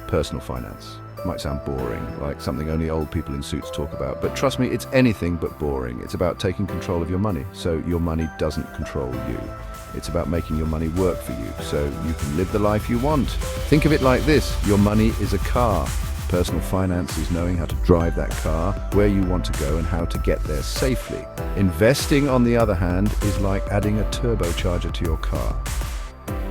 personal finance. It might sound boring, like something only old people in suits talk about, but trust me, it's anything but boring. It's about taking control of your money, so your money doesn't control you. It's about making your money work for you, so you can live the life you want. Think of it like this: your money is a car. Personal finance is knowing how to drive that car, where you want to go and how to get there safely. Investing, on the other hand, is like adding a turbocharger to your car.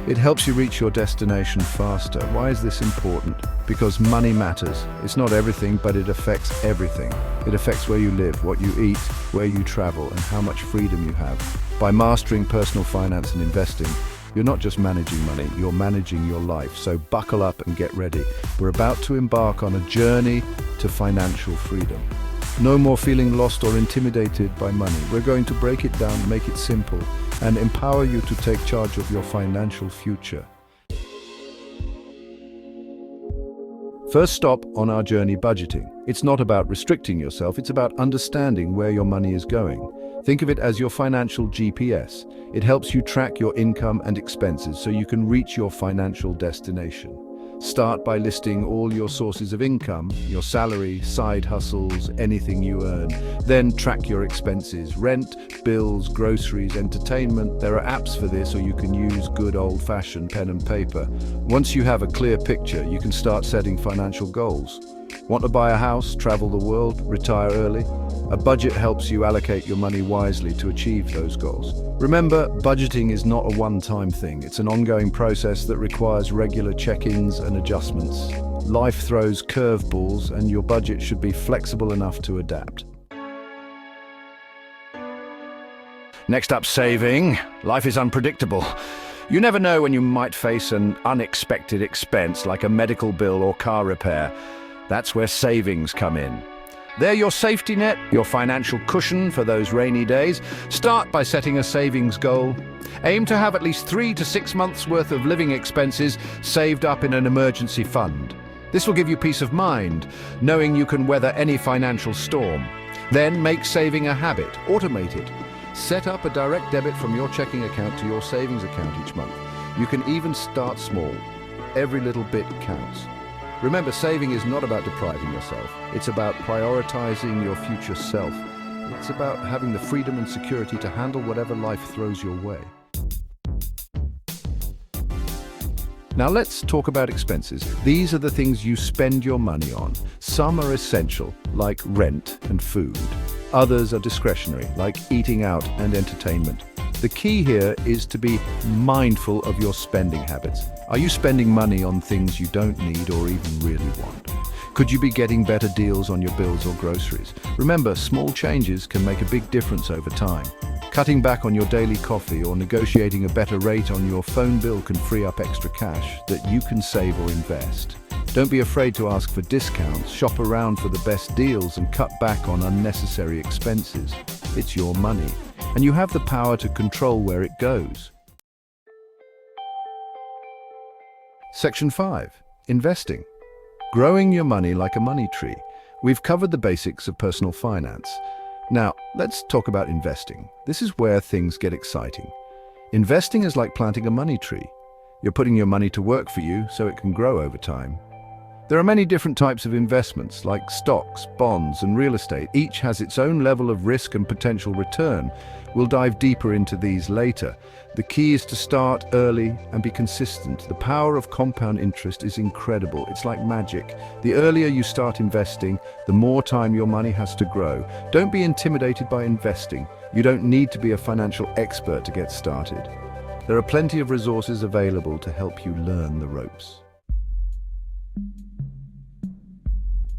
It helps you reach your destination faster. Why is this important? Because money matters. It's not everything, but it affects everything. It affects where you live, what you eat, where you travel, and how much freedom you have. By mastering personal finance and investing, you're not just managing money, you're managing your life. So buckle up and get ready. We're about to embark on a journey to financial freedom. No more feeling lost or intimidated by money. We're going to break it down, make it simple, and empower you to take charge of your financial future. First stop on our journey: budgeting. It's not about restricting yourself, it's about understanding where your money is going. Think of it as your financial GPS. It helps you track your income and expenses so you can reach your financial destination. Start by listing all your sources of income, your salary, side hustles, anything you earn. Then track your expenses: rent, bills, groceries, entertainment. There are apps for this, or you can use good old-fashioned pen and paper. Once you have a clear picture, you can start setting financial goals. Want to buy a house, travel the world, retire early? A budget helps you allocate your money wisely to achieve those goals. Remember, budgeting is not a one-time thing. It's an ongoing process that requires regular check-ins and adjustments. Life throws curveballs, and your budget should be flexible enough to adapt. Next up, saving. Life is unpredictable. You never know when you might face an unexpected expense like a medical bill or car repair. That's where savings come in. They're your safety net, your financial cushion for those rainy days. Start by setting a savings goal. Aim to have at least 3 to 6 months' worth of living expenses saved up in an emergency fund. This will give you peace of mind, knowing you can weather any financial storm. Then make saving a habit. Automate it. Set up a direct debit from your checking account to your savings account each month. You can even start small. Every little bit counts. Remember, saving is not about depriving yourself. It's about prioritizing your future self. It's about having the freedom and security to handle whatever life throws your way. Now let's talk about expenses. These are the things you spend your money on. Some are essential, like rent and food. Others are discretionary, like eating out and entertainment. The key here is to be mindful of your spending habits. Are you spending money on things you don't need or even really want? Could you be getting better deals on your bills or groceries? Remember, small changes can make a big difference over time. Cutting back on your daily coffee or negotiating a better rate on your phone bill can free up extra cash that you can save or invest. Don't be afraid to ask for discounts, shop around for the best deals, and cut back on unnecessary expenses. It's your money, and you have the power to control where it goes. Section 5. Investing. Growing your money like a money tree. We've covered the basics of personal finance. Now, let's talk about investing. This is where things get exciting. Investing is like planting a money tree. You're putting your money to work for you so it can grow over time. There are many different types of investments, like stocks, bonds, and real estate. Each has its own level of risk and potential return. We'll dive deeper into these later. The key is to start early and be consistent. The power of compound interest is incredible. It's like magic. The earlier you start investing, the more time your money has to grow. Don't be intimidated by investing. You don't need to be a financial expert to get started. There are plenty of resources available to help you learn the ropes.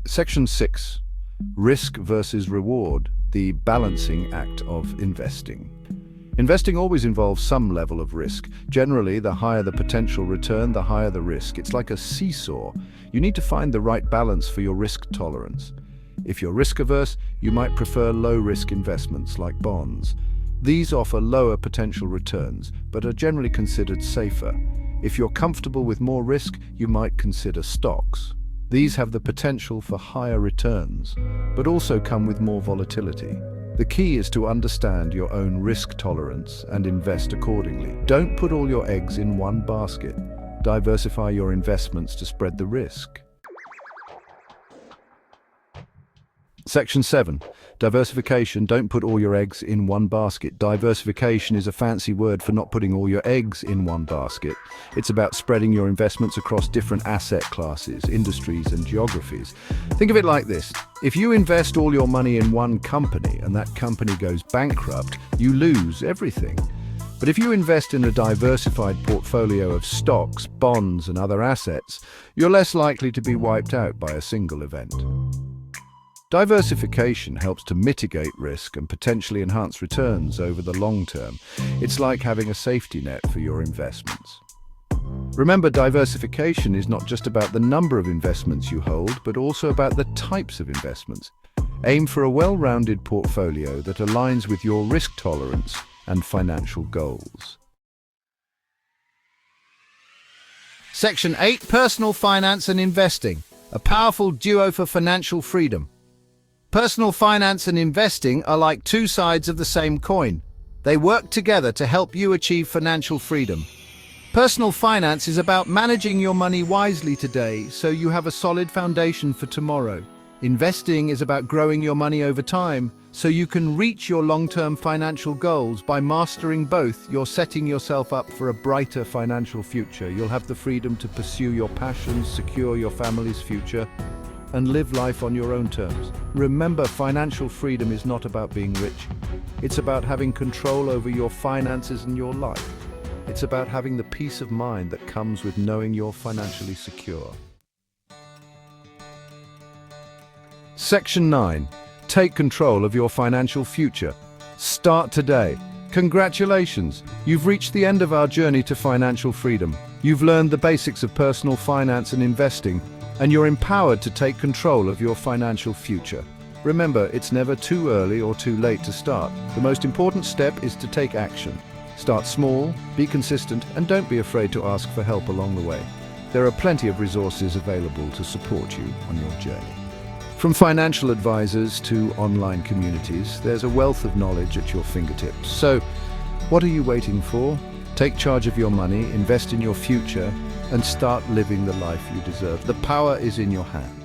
Section 6. Risk versus reward, the balancing act of investing. Investing always involves some level of risk. Generally, the higher the potential return, the higher the risk. It's like a seesaw. You need to find the right balance for your risk tolerance. If you're risk-averse, you might prefer low-risk investments like bonds. These offer lower potential returns, but are generally considered safer. If you're comfortable with more risk, you might consider stocks. These have the potential for higher returns, but also come with more volatility. The key is to understand your own risk tolerance and invest accordingly. Don't put all your eggs in one basket. Diversify your investments to spread the risk. Section 7. Diversification. Don't put all your eggs in one basket. Diversification is a fancy word for not putting all your eggs in one basket. It's about spreading your investments across different asset classes, industries, and geographies. Think of it like this. If you invest all your money in one company and that company goes bankrupt, you lose everything. But if you invest in a diversified portfolio of stocks, bonds, and other assets, you're less likely to be wiped out by a single event. Diversification helps to mitigate risk and potentially enhance returns over the long term. It's like having a safety net for your investments. Remember, diversification is not just about the number of investments you hold, but also about the types of investments. Aim for a well-rounded portfolio that aligns with your risk tolerance and financial goals. Section 8. Personal finance and investing. A powerful duo for financial freedom. Personal finance and investing are like two sides of the same coin. They work together to help you achieve financial freedom. Personal finance is about managing your money wisely today so you have a solid foundation for tomorrow. Investing is about growing your money over time so you can reach your long-term financial goals. By mastering both, you're setting yourself up for a brighter financial future. You'll have the freedom to pursue your passions, secure your family's future, and live life on your own terms. Remember, financial freedom is not about being rich. It's about having control over your finances and your life. It's about having the peace of mind that comes with knowing you're financially secure. Section 9. Take control of your financial future. Start today. Congratulations! You've reached the end of our journey to financial freedom. You've learned the basics of personal finance and investing, and you're empowered to take control of your financial future. Remember, it's never too early or too late to start. The most important step is to take action. Start small, be consistent, and don't be afraid to ask for help along the way. There are plenty of resources available to support you on your journey. From financial advisors to online communities, there's a wealth of knowledge at your fingertips. So, what are you waiting for? Take charge of your money, invest in your future, and start living the life you deserve. The power is in your hands.